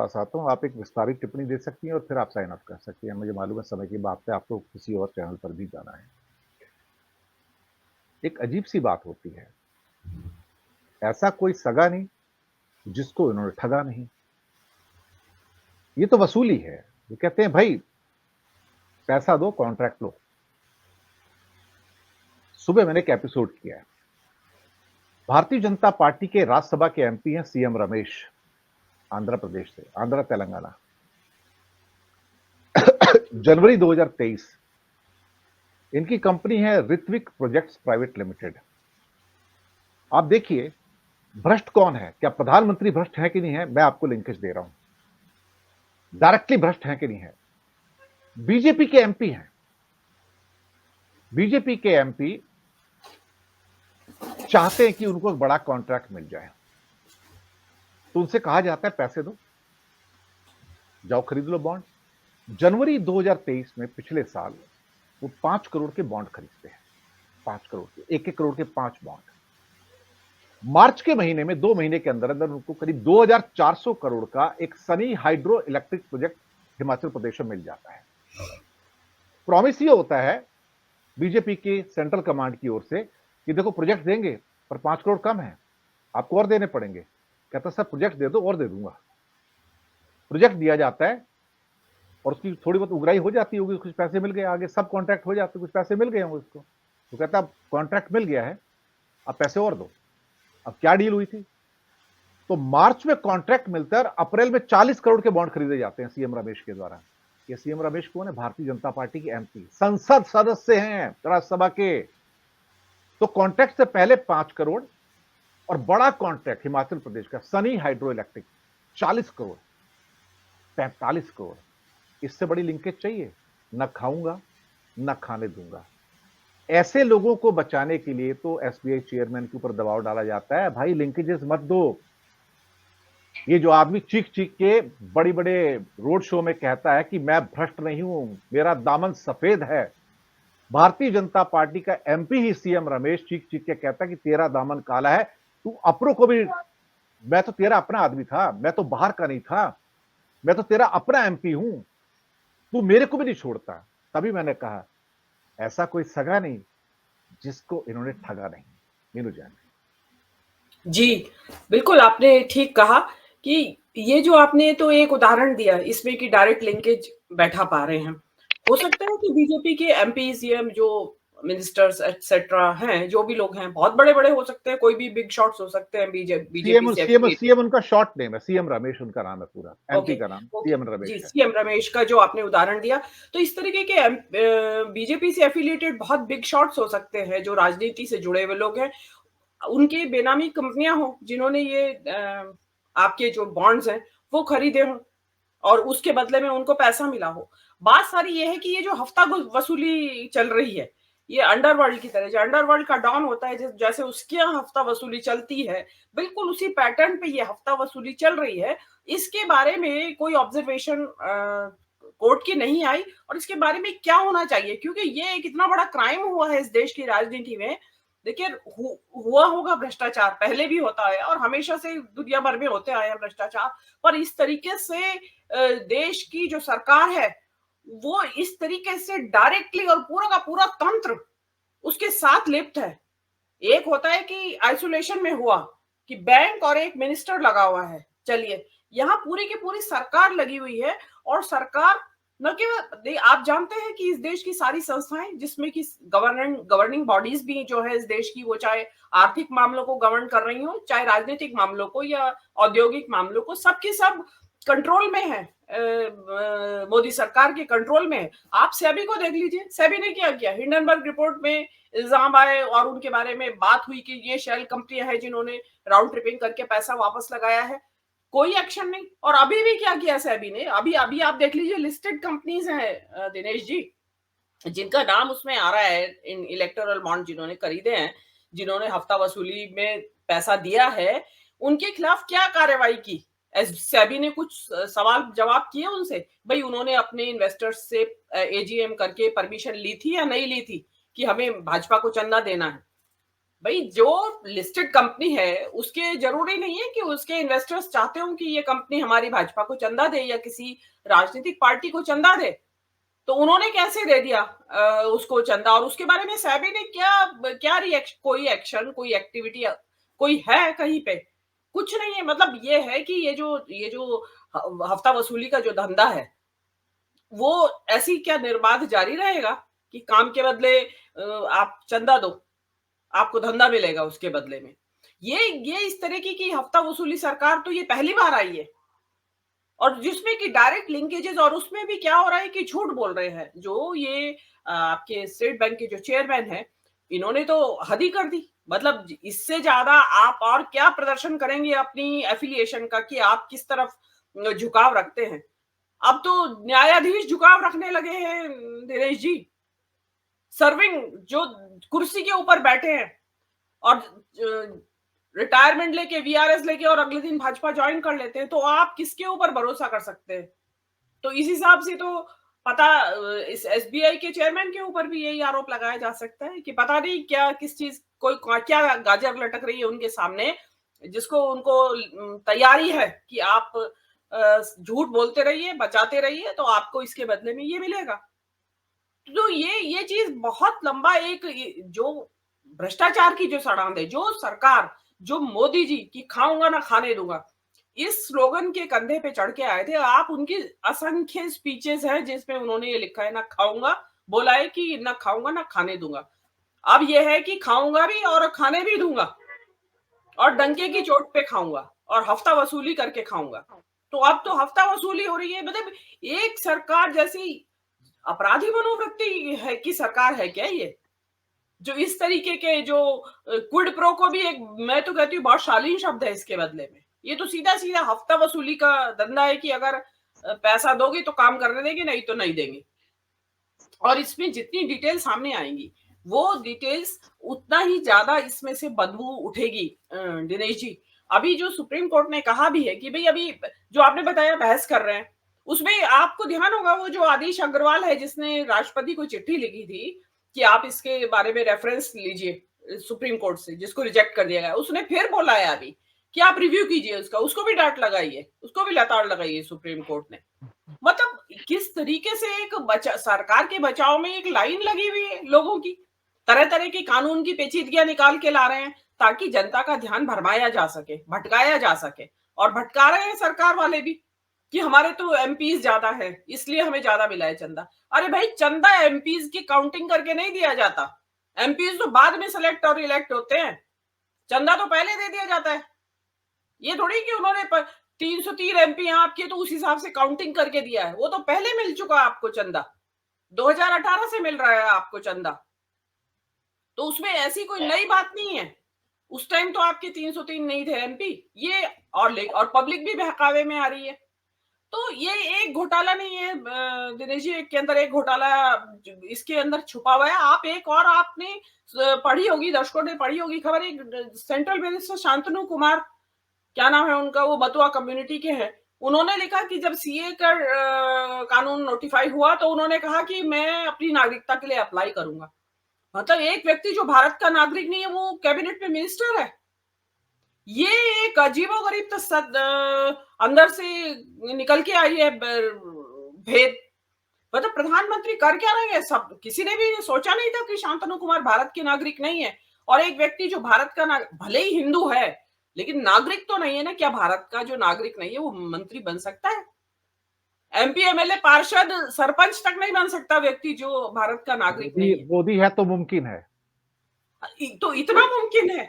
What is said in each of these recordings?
पास आता हूँ, आप एक विस्तारित टिप्पणी दे सकती हैं और फिर आप साइन ऑफ कर सकती हैं। मुझे मालूम है समय की बात है, आपको किसी और चैनल पर भी जाना है। एक अजीब-सी बात होती है, ऐसा कोई सगा नहीं, जिसको इन्होंने ठगा नहीं। ये तो वसूली है। वो कहते हैं भई, पैसा दो, कॉन्ट्रैक्ट लो। सुबह मैंने एक एपिसोड किया है। भारतीय जनता पार्टी के राज्यसभा के एमपी हैं सीएम रमेश, आंध्र प्रदेश से, आंध्र तेलंगाना। जनवरी 2023 इनकी कंपनी है ऋत्विक प्रोजेक्ट्स प्राइवेट लिमिटेड। आप देखिए, भ्रष्ट कौन है? क्या प्रधानमंत्री भ्रष्ट है कि नहीं है? मैं आपको लिंकेज दे रहा हूं। डायरेक्टली भ्रष्ट है कि नहीं है? बीजेपी के एमपी हैं। बीजेपी के एमपी चाहते हैं कि उनको एक बड़ा कॉन्ट्रैक्ट मिल जाए, तो उनसे कहा जाता है पैसे दो, जाओ खरीद लो बॉन्ड। जनवरी 2023 में पिछले साल वो 5 करोड़ के बॉन्ड खरीदते हैं। 5 करोड़ के, 1-1 करोड़ के 5 बॉन्ड। मार्च के महीने में 2 महीने के अंदर अंदर उनको करीब 2400 करोड़ का एक Sunni hydro electric project Himachal Pradesh में मिल जाता है। प्रॉमिस ये होता है बीजेपी की सेंट्रल कमांड की ओर से कि देखो प्रोजेक्ट देंगे, पर 5 करोड़ कम है, आपको और देने पड़ेंगे। कहता सर प्रोजेक्ट दे दो और दे दूंगा। प्रोजेक्ट दिया जाता है और उसकी थोड़ी बहुत उगराई हो जाती होगी, कुछ पैसे मिल गए, आगे सब कॉन्ट्रैक्ट हो जाते, कुछ पैसे मिल गए होंगे उसको। तो कहता अब कॉन्ट्रैक्ट मिल गया है, अब पैसे और दो। अब क्या डील हुई थी? तो मार्च में कॉन्ट्रैक्ट मिलता है और अप्रैल में 40 करोड़ के बॉन्ड खरीदे जाते हैं सीएम रमेश के द्वारा। ये सीएम रमेश कौन है? भारतीय जनता पार्टी के एमपी, संसद सदस्य हैं राज्यसभा के। तो कॉन्ट्रैक्ट से पहले 5 करोड़ और बड़ा कॉन्ट्रैक्ट हिमाचल प्रदेश का सनी हाइड्रो इलेक्ट्रिक 40 करोड़, 45 करोड़। इससे बड़ी लिंकेज चाहिए? न खाऊंगा न खाने दूंगा। ऐसे लोगों को बचाने के लिए तो एसबीआई चेयरमैन के ऊपर दबाव डाला जाता है, भाई लिंकेजेस मत दो। ये जो आदमी चीख चीख के बड़ी बड़े रोड शो में कहता है कि मैं भ्रष्ट नहीं हूं, मेरा दामन सफेद है। भारतीय जनता पार्टी का एमपी ही सीएम रमेश चीख चीख के कहता है कि तेरा दामन काला है, तू अपनों को भी, मैं तो तेरा अपना आदमी था, मैं तो बाहर का नहीं था, मैं तो तेरा अपना एमपी हूं, तू मेरे को भी नहीं छोड़ता। तभी मैंने कहा ऐसा कोई सगा नहीं जिसको इन्होंने ठगा नहीं। मीनू जान, जी, बिल्कुल आपने ठीक कहा कि ये जो आपने तो एक उदाहरण दिया इसमें कि डायरेक्ट लिंकेज बैठा पा रहे हैं। हो सकता है कि बीजेपी के एमपी, सीएम जो मिनिस्टर्स एटसेट्रा हैं, जो भी लोग हैं, बहुत बड़े-बड़े हो सकते हैं, कोई भी बिग शॉट्स हो सकते हैं बीजेपी सीएम से सीएम एफिलिएटेड। सीएम उनका शॉर्ट नेम है, सीएम रमेश उनका नाम है, पूरा ओके, एमपी का नाम ओके। सीएम जी, रमेश है। सीएम रमेश का जो आपने उदाहरण दिया, तो इस तरीके के बीजेपी से एफिलिएटेड बहुत बिग शॉट्स हो सकते हैं, जो राजनीति से जुड़े हुए लोग हैं। उनकी बेनामी कंपनियां हो जिन्होंने ये आपके जो बॉन्ड्स हैं वो खरीदे हों और उसके बदले में उनको पैसा मिला हो। बात सारी ये है कि ये जो हफ्ता वसूली चल रही है, ये अंडरवर्ल्ड की तरह, जो अंडरवर्ल्ड का डॉन होता है जैसे उसके यहाँ हफ्ता वसूली चलती है, बिल्कुल उसी पैटर्न पे ये हफ्ता वसूली चल रही है। इसके बारे में कोई ऑब्जर्वेशन कोर्ट की नहीं आई और इसके बारे में क्या होना चाहिए, क्योंकि ये एक इतना बड़ा क्राइम हुआ है इस देश की राजनीति में। देखिए हुआ होगा भ्रष्टाचार, पहले भी होता है और हमेशा से दुनिया भर में होते आए हैं भ्रष्टाचार, पर इस तरीके से देश की जो सरकार है वो इस तरीके से डायरेक्टली और पूरा का पूरा तंत्र उसके साथ लिप्त है। एक होता है कि आइसोलेशन में हुआ कि बैंक और एक मिनिस्टर लगा हुआ है, चलिए यहाँ पूरी की पूरी सरकार लगी हुई है और सरकार न केवल, आप जानते हैं कि इस देश की सारी संस्थाएं जिसमें कि गवर्निंग बॉडीज भी जो है इस देश की, वो चाहे आर्थिक मामलों को गवर्न कर रही हो, चाहे राजनीतिक मामलों को या औद्योगिक मामलों को, सबकी सब कंट्रोल में है, मोदी सरकार के कंट्रोल में है। आप सेबी को देख लीजिए, सेबी ने क्या किया, हिंडनबर्ग रिपोर्ट में इल्जाम आए और उनके बारे में बात हुई कि ये शेल कंपनियां हैं जिन्होंने राउंड ट्रिपिंग करके पैसा वापस लगाया है, कोई एक्शन नहीं। और अभी भी क्या किया सेबी ने, अभी अभी आप देख लीजिए, लिस्टेड कंपनीज हैं दिनेश जी, जिनका नाम उसमें आ रहा है, इन इलेक्टोरल बॉन्ड जिन्होंने खरीदे हैं, जिन्होंने हफ्ता वसूली में पैसा दिया है, उनके खिलाफ क्या कार्रवाई की, सेबी ने कुछ सवाल जवाब किए उनसे, भाई उन्होंने अपने इन्वेस्टर्स से एजीएम करके परमिशन ली थी या नहीं ली थी कि हमें भाजपा को चंदा देना है। भाई जो लिस्टेड कंपनी है उसके जरूरी नहीं है कि उसके इन्वेस्टर्स चाहते हो कि ये कंपनी हमारी भाजपा को चंदा दे या किसी राजनीतिक पार्टी को चंदा दे। तो उन्होंने कैसे दे दिया उसको चंदा, और उसके बारे में सेबी ने क्या क्या रिएक्शन, कोई एक्शन, कोई एक्टिविटी कोई है कहीं पे? कुछ नहीं है। मतलब ये है कि ये जो हफ्ता वसूली का जो धंधा है वो ऐसी क्या निर्बाध जारी रहेगा कि काम के बदले आप चंदा दो, आपको धंधा मिलेगा उसके बदले में। ये इस तरीके की हफ्ता वसूली सरकार तो ये पहली बार आई है, और जिसमें कि डायरेक्ट लिंकेजेस, और उसमें भी क्या हो रहा है कि झूठ बोल रहे हैं जो ये आपके स्टेट बैंक के जो चेयरमैन है, इन्होंने तो हद ही कर दी। मतलब इससे ज्यादा आप और क्या प्रदर्शन करेंगे अपनी एफिलिएशन का कि आप किस तरफ झुकाव रखते हैं। अब तो न्यायाधीश झुकाव रखने लगे हैं दिनेश जी। सर्विंग जो कुर्सी के ऊपर बैठे हैं और रिटायरमेंट लेके, वीआरएस लेके और अगले दिन भाजपा ज्वाइन कर लेते हैं, तो आप किसके ऊपर भरोसा कर सकते हैं? तो इस हिसाब से तो पता इस एसबीआई के चेयरमैन के ऊपर भी यही आरोप लगाया जा सकता है कि पता नहीं क्या किस चीज कोई क्या गाजर लटक रही है उनके सामने, जिसको उनको तैयारी है कि आप झूठ बोलते रहिए, बचाते रहिए, तो आपको इसके बदले में ये मिलेगा। तो ये चीज बहुत लंबा एक जो भ्रष्टाचार की जो सड़ांध है, जो सरकार, जो मोदी जी की खाऊंगा ना खाने दूंगा, इस स्लोगन के कंधे पे चढ़ के आए थे। आप उनकी असंख्य स्पीचेस हैं जिसमें उन्होंने ये लिखा है, ना खाऊंगा, बोला है कि ना खाऊंगा ना खाने दूंगा। अब ये है कि खाऊंगा भी और खाने भी दूंगा, और डंके की चोट पे खाऊंगा, और हफ्ता वसूली करके खाऊंगा। तो अब तो हफ्ता वसूली हो रही है। मतलब एक सरकार जैसी अपराधी मनोवृत्ति है की सरकार है क्या ये, जो इस तरीके के जो क्विड प्रो को भी एक, मैं तो कहती हूँ बहुत शालीन शब्द है इसके बदले में। ये तो सीधा सीधा हफ्ता वसूली का धंधा है कि अगर पैसा दोगे तो काम करने देंगे, नहीं तो नहीं देंगे। और इसमें जितनी डिटेल सामने आएंगी वो डिटेल्स उतना ही ज्यादा इसमें से बदबू उठेगी। दिनेश जी, अभी जो सुप्रीम कोर्ट ने कहा भी है कि भाई अभी जो आपने बताया बहस कर रहे हैं, उसमें आपको ध्यान होगा वो जो आदिश अग्रवाल है जिसने राष्ट्रपति को चिट्ठी लिखी थी कि आप इसके बारे में रेफरेंस लीजिए सुप्रीम कोर्ट से, जिसको रिजेक्ट कर दिया गया, उसने फिर बोला है अभी कि आप रिव्यू कीजिए उसका, उसको भी डांट लगाई है, उसको भी लताड़ लगाई है सुप्रीम कोर्ट ने। मतलब किस तरीके से एक सरकार के बचाव में एक लाइन लगी हुई है लोगों की, तरह तरह की कानून की पेचीदगियां निकाल के ला रहे हैं ताकि जनता का ध्यान भरमाया जा सके, भटकाया जा सके। और भटका रहे हैं सरकार वाले भी कि हमारे तो एमपीज ज्यादा है इसलिए हमें ज्यादा मिला है चंदा। अरे भाई, चंदा एमपीज की काउंटिंग करके नहीं दिया जाता, एमपीज तो बाद में सिलेक्ट और इलेक्ट होते हैं, चंदा तो पहले दे दिया जाता है। ये थोड़ी कि उन्होंने 303 एमपी यहाँ आपके तो उस हिसाब से काउंटिंग करके दिया है, वो तो पहले मिल चुका आपको चंदा, 2018 से मिल रहा है आपको चंदा। तो उसमें ऐसी कोई नई बात नहीं है। उस टाइम तो आपके 303 नहीं थे एमपी ये, और पब्लिक भी बहकावे में आ रही है। तो ये एक घोटाला नहीं है दिनेश जी के अंदर, एक घोटाला इसके अंदर छुपा हुआ है। आप एक और आपने पढ़ी होगी, दर्शकों ने पढ़ी होगी खबर, एक सेंट्रल मिनिस्टर शांतनु कुमार, क्या नाम है उनका, वो बतुआ कम्युनिटी के हैं, उन्होंने लिखा कि जब सीए का कानून नोटिफाई हुआ तो उन्होंने कहा कि मैं अपनी नागरिकता के लिए अप्लाई करूंगा। मतलब एक व्यक्ति जो भारत का नागरिक नहीं है वो कैबिनेट में मिनिस्टर है। ये एक अजीबोगरीब अंदर से निकल के आई है भेद। मतलब प्रधानमंत्री कर क्या रहे हैं, सब किसी ने भी सोचा नहीं था कि शांतनु कुमार भारत के नागरिक नहीं है, और एक व्यक्ति जो भारत का भले ही हिंदू है लेकिन नागरिक तो नहीं है ना, क्या भारत का जो नागरिक नहीं है वो मंत्री बन सकता है? एमपी, एमएलए, पार्षद, सरपंच तक नहीं बन सकता व्यक्ति जो भारत का नागरिक नहीं है। मोदी है तो मुमकिन है, तो इतना मुमकिन है,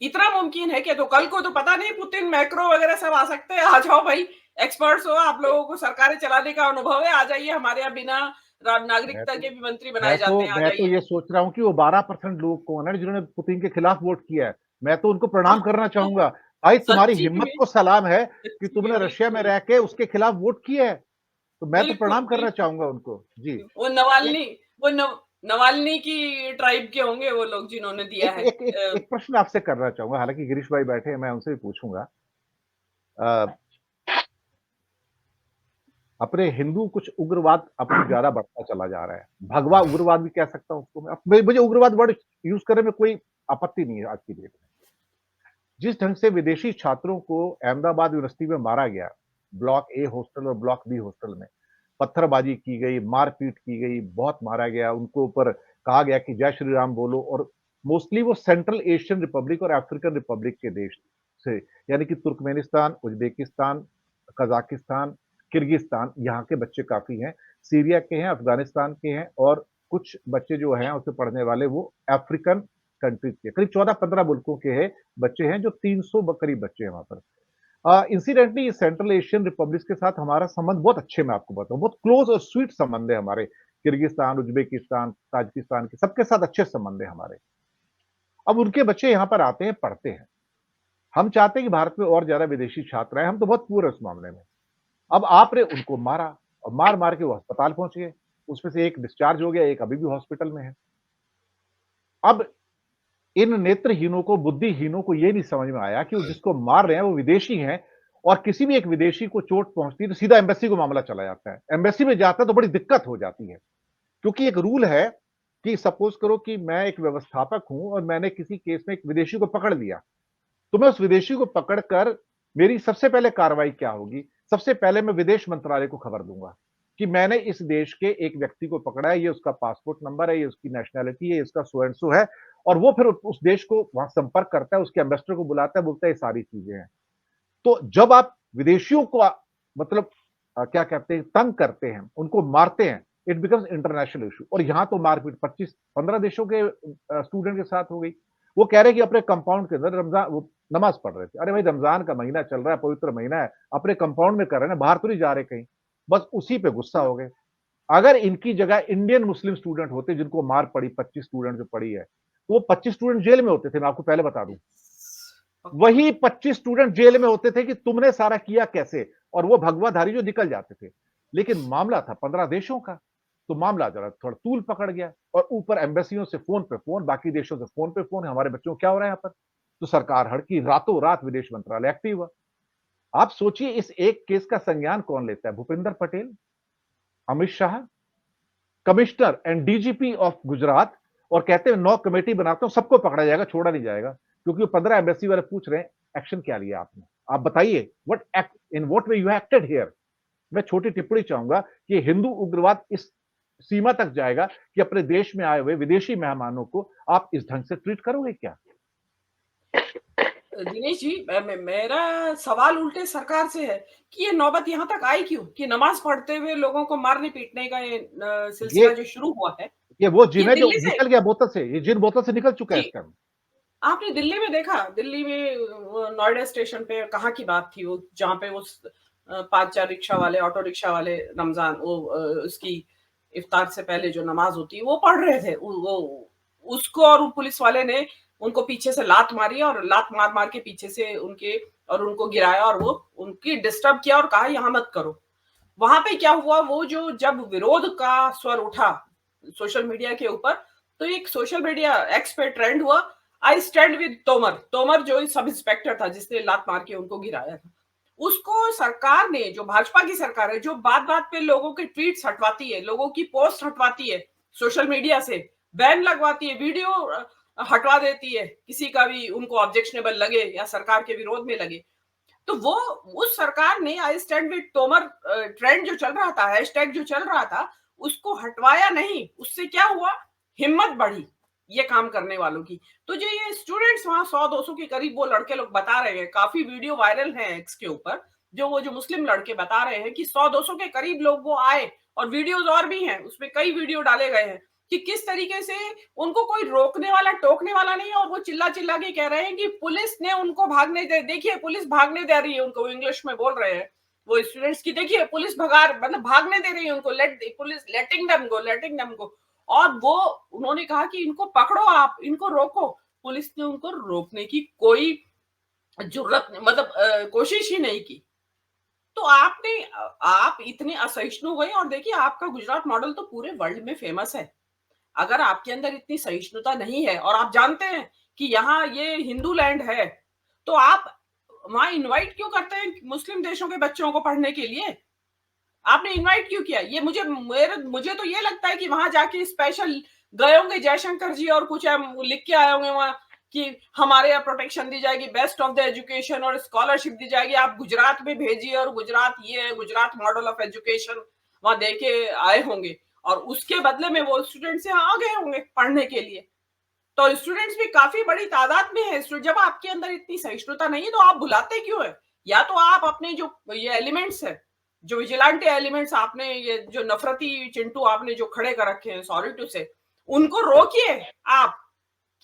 इतना मुमकिन है कि तो कल को तो पता नहीं पुतिन, मैक्रो वगैरह सब आ सकते हैं। आ जाओ भाई, एक्सपर्ट्स हो आप, लोगों को सरकारें चलाने का अनुभव है, आ जाइए, हमारे यहाँ बिना नागरिकता के भी मंत्री बनाए जाते हैं, आ मैं तो जाइए। ये सोच रहा हूँ कि वो 12% लोग कौन है जिन्होंने पुतिन के खिलाफ वोट किया है। मैं तो उनको प्रणाम करना चाहूंगा, भाई तुम्हारी सच्ची हिम्मत में, को सलाम है कि सच्ची तुमने में, रशिया में रह के उसके खिलाफ वोट किया है, तो मैं तो बिल्कुल प्रणाम करना बिल्कुल। चाहूंगा उनको जी। वो एक नवाल्नी, वो नवाल्नी की ट्राइब के होंगे वो लोग जिन्होंने दिया एक है। एक एक, एक प्रश्न आपसे करना चाहूंगा, हालांकि गिरीश भाई बैठे हैं, मैं उनसे भी पूछूंगा। अपने हिंदू कुछ उग्रवाद अपनी ज्यादा बढ़ता चला जा रहा है, भगवा उग्रवाद भी कह सकता हूं उसको मैं, मुझे उग्रवाद वर्ड यूज करने में कोई आपत्ति नहीं है आज की डेट में। जिस ढंग से विदेशी छात्रों को अहमदाबाद यूनिवर्सिटी में मारा गया, ब्लॉक ए हॉस्टल और ब्लॉक बी हॉस्टल में, पत्थरबाजी की गई, मारपीट की गई, बहुत मारा गया, उनको ऊपर कहा गया कि जय श्री राम बोलो और मोस्टली वो सेंट्रल एशियन रिपब्लिक और अफ्रीकन रिपब्लिक के देश से, यानी कि तुर्कमेनिस्तान, उज़्बेकिस्तान, कज़ाकिस्तान, किर्गिस्तान, यहाँ के बच्चे काफ़ी हैं, सीरिया के हैं, अफ़गानिस्तान के हैं और कुछ बच्चे जो हैं उसमें पढ़ने वाले वो अफ्रीकन कंट्रीज़ के, करीब 14-15 मुल्कों के हैं बच्चे हैं जो 300 करीब बच्चे हैं वहाँ पर। इंसिडेंटली सेंट्रल एशियन रिपब्लिक्स के साथ हमारा संबंध बहुत अच्छे मैं आपको बताऊँ, बहुत क्लोज़ और स्वीट संबंध है हमारे। किर्गिस्तान, उज़्बेकिस्तान, ताजिकिस्तान के सबके साथ अच्छे संबंध है हमारे। अब उनके बच्चे यहाँ पर आते हैं, पढ़ते हैं। हम चाहते हैं कि भारत में और ज़्यादा विदेशी छात्र आएँ, हम तो बहुत पूर हैं उस मामले में। अब आपने उनको मारा और मार-मार के वो अस्पताल पहुँच गए। उसमें से एक डिस्चार्ज हो गया, एक अभी भी हॉस्पिटल में है। अब इन नेत्रहीनों को, बुद्धिहीनों को ये नहीं समझ में आया कि वो जिसको मार रहे हैं वो विदेशी हैं और किसी भी एक विदेशी को चोट पहुँचती है तो सीधा एम्बेसी को मामला चला जाता है। एम्बेसी में जाता है तो बड़ी दिक्कत हो जाती है। क्योंकि एक रूल है कि सपोज़ करो कि मैं एक व्यवस्थापक हूँ और मैंने किसी केस में एक विदेशी को पकड़ लिया। तो मैं उस विदेशी को पकड़कर मेरी सबसे पहले कार्रवाई क्या होगी? सबसे पहले मैं विदेश मंत्रालय को खबर दूँगा कि मैंने इस देश के एक व्यक्ति को पकड़ा है, ये उसका पासपोर्ट नंबर है, ये उसकी नेशनैलिटी है, ये इसका सो एंड सो है और वो फिर उस देश को वहाँ संपर्क करता है, उसके एम्बेसडर को बुलाता है, बोलता है ये सारी चीज़ें हैं। तो जब आप विदेशियों को मतलब क्या कहते हैं तंग करते हैं, उनको मारते हैं, इट बिकम्स इंटरनेशनल इश्यू और यहाँ तो मारपीट 25-15 देशों के स्टूडेंट के साथ हो गई। वो कह रहे हैं कि अपने कंपाउंड के अंदर रमज़ान वो नमाज़ पढ़ रहे थे। अरे भाई रमज़ान का महीना चल रहा है, पवित्र महीना है, अपने कंपाउंड में कर रहे हैं ना, बाहर तो नहीं जा रहे कहीं। बस उसी पे गुस्सा हो गए। अगर इनकी जगह इंडियन मुस्लिम स्टूडेंट होते जिनको मार पड़ी 25 स्टूडेंट जो पड़ी है, तो वो 25 स्टूडेंट जेल में होते थे, मैं आपको पहले बता दूँ। वही 25 स्टूडेंट जेल में होते थे कि तुमने सारा किया कैसे और वो भगवाधारी जो निकल जाते थे। लेकिन मामला था 15 देशों का, तो मामला जरा थोड़ा तूल पकड़ गया और ऊपर एम्बेसियों से फ़ोन पे फ़ोन, बाकी देशों से फ़ोन पे फ़ोन, हमारे बच्चों को क्या हो रहा है यहाँ पर? तो सरकार हड़की, रातों-रात विदेश मंत्रालय एक्टिव हुआ। आप सोचिए इस एक केस का संज्ञान कौन लेता है? Bhupendra Patel, Amit Shah, commissioner and DGP of Gujarat और कहते हैं 9 कमेटी बनाता हूँ, सबको पकड़ा जाएगा, छोड़ा नहीं जाएगा। क्योंकि वो 15 एम्बेसी वाले पूछ रहे हैं, एक्शन क्या लिया आपने? आप बताइए, in what way you acted here? मैं छोटी टिप्पणी चाहूँगा कि हिंदू उग्रवाद इस सीमा तक जाएगा कि अपने देश में आए हुए विदेशी मेहमानों को आप इस ढंग से ट्रीट करोगे क्या? दिनेश जी, मेरा सवाल उल्टे सरकार से है कि ये नौबत यहाँ तक आई क्यों? कि नमाज़ पढ़ते हुए लोगों को मारने-पीटने का ये ये सिलसिला जो शुरू हुआ है, ये वो ये जिन है जो दिल्ली से निकल गया बोतल से, ये जिन बोतल से निकल चुका है जी, इस टाइम। आपने दिल्ली में देखा, दिल्ली में नोएडा स्टेशन पे कहाँ की बात थी वो, जहाँ पे वो 5-4 रिक्शा वाले, ऑटो रिक्शा वाले रमज़ान वो उसकी इफ्तार से पहले जो नमाज़ होती है, वो पढ़ रहे थे। वो उसको और पुलिस वाले ने उनको पीछे से लात मारी और लात मार-मार के पीछे से उनको गिराया और वो उनकी डिस्टर्ब किया और कहा यहाँ मत करो। वहां पे क्या हुआ, वो जो जब विरोध का स्वर उठा सोशल मीडिया के ऊपर, तो एक सोशल मीडिया एक्स पे ट्रेंड हुआ, I stand with Tomar. Tomar जो सब इंस्पेक्टर था जिसने लात मार के उनको गिराया था, उसको सरकार ने, जो भाजपा की सरकार है, जो बात बात पे लोगों के ट्वीट्स हटवाती है, लोगों की पोस्ट हटवाती है, सोशल मीडिया से बैन लगवाती है, वीडियो हटवा देती है, किसी का भी उनको ऑब्जेक्शनेबल लगे या सरकार के विरोध में लगे, तो वो उस सरकार ने I stand with Tomar trend जो चल रहा था, हैशटैग जो चल रहा था, उसको हटवाया नहीं। उससे क्या हुआ, हिम्मत बढ़ी ये काम करने वालों की। तो जो ये स्टूडेंट्स वहां 100-200 के करीब वो लड़के लोग बता रहे हैं, काफी वीडियो वायरल है एक्स के ऊपर, जो मुस्लिम लड़के बता रहे हैं कि 100-200 के करीब लोग वो आए और वीडियोज और भी हैं, उसमें कई वीडियो डाले गए हैं कि किस तरीके से उनको कोई रोकने वाला टोकने वाला नहीं है और वो चिल्ला चिल्ला के कह रहे हैं कि पुलिस ने उनको भागने दे, देखिए पुलिस भागने दे रही है उनको, वो इंग्लिश में बोल रहे हैं वो स्टूडेंट्स की, देखिए पुलिस मतलब भागने दे रही है उनको, पुलिस लेटिंग देम गो। और वो उन्होंने कहा कि इनको पकड़ो, आप इनको रोको। पुलिस ने उनको रोकने की कोई जुर्रत मतलब कोशिश ही नहीं की। तो आप इतने असहिष्णु हुए और देखिए आपका गुजरात मॉडल तो पूरे वर्ल्ड में फेमस है। अगर आपके अंदर इतनी सहिष्णुता नहीं है और आप जानते हैं कि यहाँ ये हिंदू लैंड है, तो आप वहां इनवाइट क्यों करते हैं मुस्लिम देशों के बच्चों को पढ़ने के लिए? आपने इनवाइट क्यों किया? ये मुझे तो ये लगता है कि वहां जाके स्पेशल गए होंगे जयशंकर जी और कुछ लिख के आए होंगे वहां कि हमारे यहाँ प्रोटेक्शन दी जाएगी, बेस्ट ऑफ द एजुकेशन और स्कॉलरशिप दी जाएगी, आप गुजरात में भेजिए और गुजरात ये है, गुजरात मॉडल ऑफ एजुकेशन वहां दे के आए होंगे और उसके बदले में वो स्टूडेंट्स यहाँ आ गए होंगे पढ़ने के लिए। तो स्टूडेंट्स भी काफी बड़ी तादाद में है। जब आपके अंदर इतनी सहिष्णुता नहीं है तो आप बुलाते क्यों है? या तो आप अपने जो ये एलिमेंट्स है, जो विजिलेंटे एलिमेंट्स आपने, ये जो नफरती चिंटू आपने जो खड़े कर रखे हैं, सॉरी टू से, उनको रोकिए आप,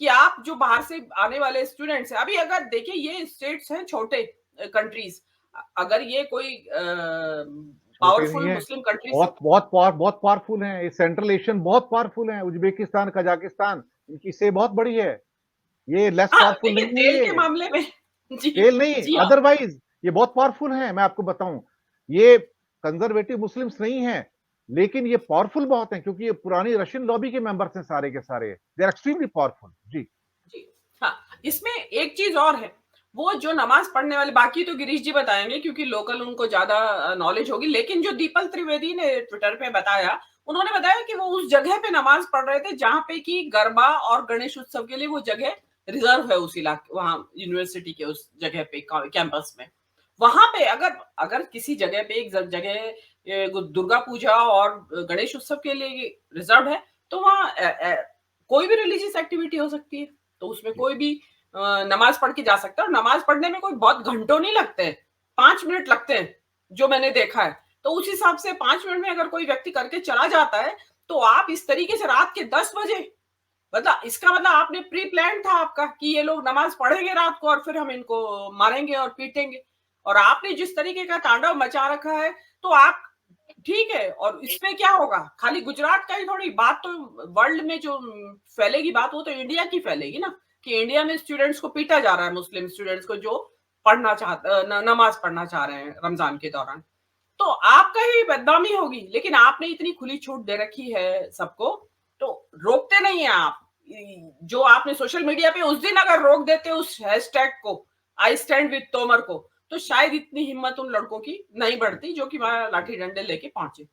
कि आप जो बाहर से आने वाले स्टूडेंट्स हैं, अभी अगर देखिए ये स्टेट्स हैं छोटे कंट्रीज, अगर ये कोई छोटे नहीं पावरफुल है, मुस्लिम कंट्रीज, बहुत पावरफुल हैं। ये सेंट्रल एशियन बहुत पावरफुल हैं, उज्बेकिस्तान, कजाकिस्तान, इनकी से बहुत बड़ी है। ये लेस हाँ पावरफुल देखिए नहीं है। तेल के ये मामले में जी तेल नहीं, जी हाँ, अदरवाइज ये बहुत पावरफुल हैं। मैं आपको बताऊं, ये कंजर्वेटिव मुस्लिम्स नहीं हैं, लेकिन ये पावरफुल बहुत हैं, क्योंकि ये पुरानी रशियन लॉबी के मेंबर्स हैं सारे के सारे। They are extremely powerful. जी जी हाँ। इसमें एक चीज और है, वो जो नमाज पढ़ने वाले, बाकी तो गिरीश जी बताएंगे क्योंकि लोकल उनको ज्यादा नॉलेज होगी, लेकिन जो दीपल त्रिवेदी ने ट्विटर पे बताया, उन्होंने बताया कि वो उस जगह पे नमाज पढ़ रहे थे जहां पे कि गरबा और गणेश उत्सव के लिए वो जगह रिजर्व है, उस इलाके, वहां यूनिवर्सिटी के उस जगह पे कैंपस में। वहां पे अगर अगर किसी जगह पे एक जगह दुर्गा पूजा और गणेश उत्सव के लिए रिजर्व है, तो वहां कोई भी रिलीजियस एक्टिविटी हो सकती है, तो उसमें कोई भी नमाज पढ़ के जा सकता है। और नमाज पढ़ने में कोई बहुत घंटों नहीं लगते हैं, 5 मिनट लगते हैं जो मैंने देखा है। तो उस हिसाब से 5 मिनट में अगर कोई व्यक्ति करके चला जाता है, तो आप इस तरीके से रात के 10 बजे, मतलब इसका मतलब आपने प्री प्लान था आपका कि ये लोग नमाज पढ़ेंगे रात को और फिर हम इनको मारेंगे और पीटेंगे, और आपने जिस तरीके का तांडव मचा रखा है, तो आप, ठीक है। और इसमें क्या होगा, खाली गुजरात का ही थोड़ी बात, तो वर्ल्ड में जो फैलेगी बात, वो तो इंडिया की फैलेगी ना, कि इंडिया में स्टूडेंट्स को पीटा जा रहा है, मुस्लिम स्टूडेंट्स को जो पढ़ना चाहते, नमाज पढ़ना चाह रहे हैं रमजान के दौरान। तो आपका ही बदनामी होगी, लेकिन आपने इतनी खुली छूट दे रखी है सबको, तो रोकते नहीं है आप। जो आपने सोशल मीडिया पे उस दिन अगर रोक देते उस हैशटैग को, आई स्टैंड विद तोमर को, तो शायद इतनी हिम्मत उन लड़कों की नहीं बढ़ती जो कि वहां लाठी डंडे लेके पहुंचे।